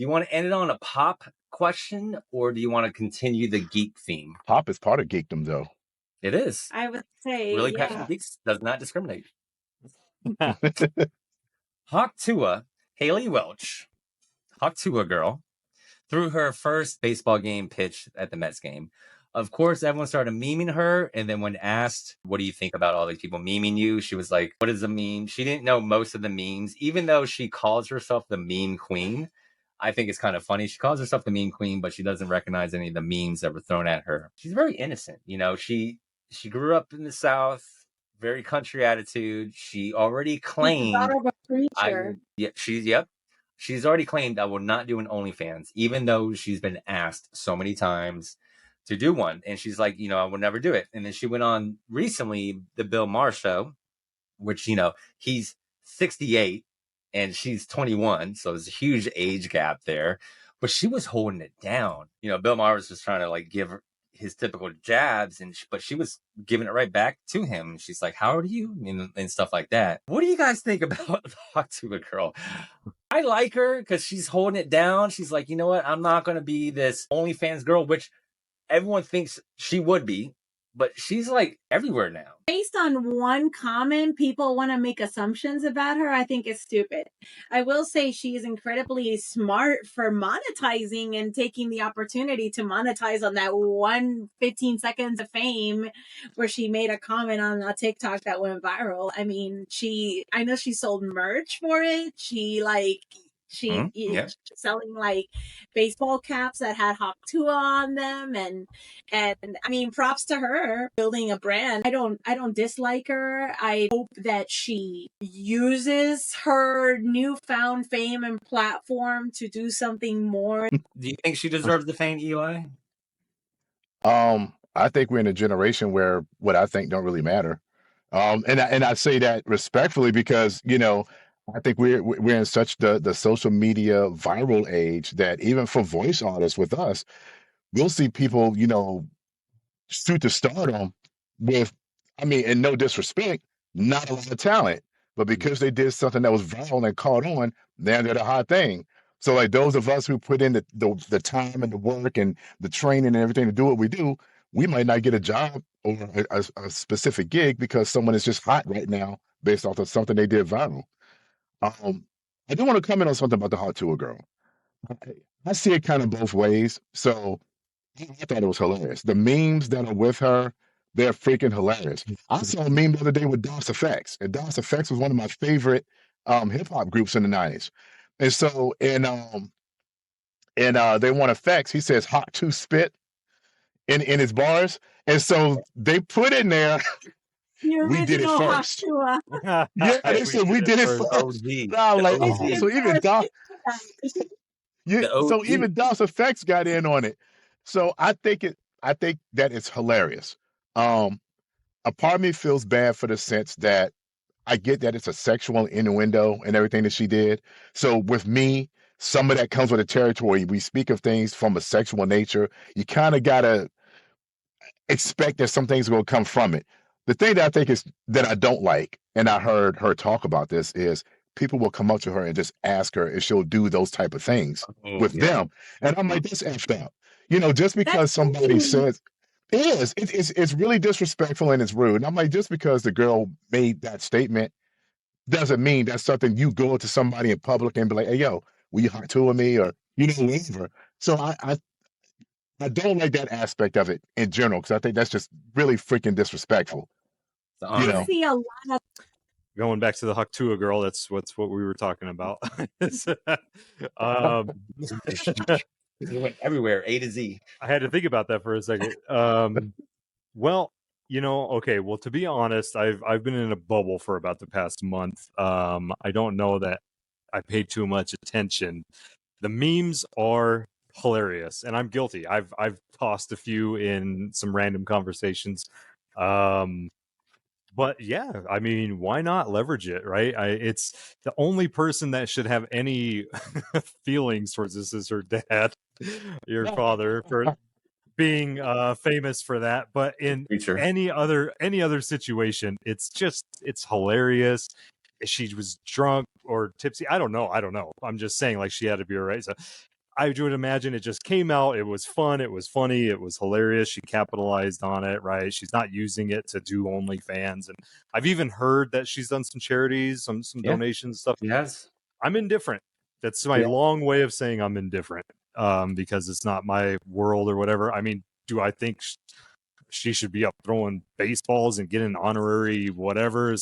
Do you want to end it on a pop question, or do you want to continue the geek theme? Pop is part of geekdom, though. It is. I would say, Really yeah. passionate geeks does not discriminate. Hawk Tuah, Hailey Welch, Hawk Tuah girl, threw her first baseball game pitch at the Mets game. Of course, everyone started memeing her. And then when asked, what do you think about all these people memeing you? She was like, what is a meme? She didn't know most of the memes, even though she calls herself the meme queen. I think it's kind of funny. She calls herself the meme queen, but she doesn't recognize any of the memes that were thrown at her. She's very innocent. You know, she grew up in the South, very country attitude. She already claimed. Daughter of a preacher. She's already claimed I will not do an OnlyFans, even though she's been asked so many times to do one. And she's like, I will never do it. And then she went on recently the Bill Maher show, which, he's 68 and she's 21. So there's a huge age gap there. But she was holding it down. Bill Maher was just trying to like give her his typical jabs, but she was giving it right back to him. She's like, how old are you? And stuff like that. What do you guys think about Talk to a Girl? I like her because she's holding it down. She's like, you know what? I'm not going to be this OnlyFans girl, which everyone thinks she would be, but she's like everywhere now. Based on one comment, people want to make assumptions about her. I think it's stupid. I will say she is incredibly smart for monetizing and taking the opportunity to monetize on that 15 seconds of fame where she made a comment on a TikTok that went viral. I mean, I know she sold merch for it. She's selling like baseball caps that had Hawk Tuah on them, and I mean, props to her building a brand. I don't dislike her. I hope that she uses her newfound fame and platform to do something more. Do you think she deserves the fame, Eli? I think we're in a generation where what I think don't really matter. And I say that respectfully because, I think we're in such the social media viral age that even for voice artists with us, we'll see people, shoot to stardom with, and no disrespect, not a lot of talent, but because they did something that was viral and caught on, then they're the hot thing. So like those of us who put in the time and the work and the training and everything to do what we do, we might not get a job or a specific gig because someone is just hot right now based off of something they did viral. I do want to comment on something about the Hawk Tuah girl. I see it kind of both ways. So I thought it was hilarious. The memes that are with her, they're freaking hilarious. I saw a meme the other day with DOS Effects, and DOS Effects was one of my favorite hip hop groups in the 90s. And so they want effects. He says Hawk Tuah spit in his bars, and so they put in there. We did it first. Yeah, they said we did it first. No, like, so even DOS, even DOS Effects got in on it. So I think that it's hilarious. A part of me feels bad for the sense that I get that it's a sexual innuendo and everything that she did. So with me, some of that comes with the territory. We speak of things from a sexual nature. You kind of gotta expect that some things will come from it. The thing that I think is that I don't like, and I heard her talk about this, is people will come up to her and just ask her if she'll do those type of things with them. And I'm like, that's effed up. Just because somebody says it's really disrespectful and it's rude. And I'm like, just because the girl made that statement doesn't mean that's something you go to somebody in public and be like, hey, yo, will you Hawk Tuah me or whatever. So I don't like that aspect of it in general because I think that's just really freaking disrespectful. I see a lot of going back to the Hawk Tuah girl. That's what we were talking about. It went everywhere, A to Z. I had to think about that for a second. Well, okay. Well, to be honest, I've been in a bubble for about the past month. I don't know that I paid too much attention. The memes are hilarious, and I'm guilty. I've tossed a few in some random conversations. But yeah, I mean, why not leverage it, right? It's the only person that should have any feelings towards this is her dad, your father, for being famous for that. But in any other situation, it's hilarious. she was drunk or tipsy. I don't know. I'm just saying, like, she had a beer, right? So I would imagine it just came out. It was fun. It was funny. It was hilarious. She capitalized on it, right? She's not using it to do OnlyFans. And I've even heard that she's done some charities, some donations, stuff. Yes. I'm indifferent. That's my long way of saying I'm indifferent, because it's not my world or whatever. I mean, do I think she should be up throwing baseballs and getting honorary whatever?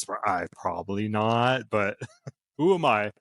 Probably not, but who am I?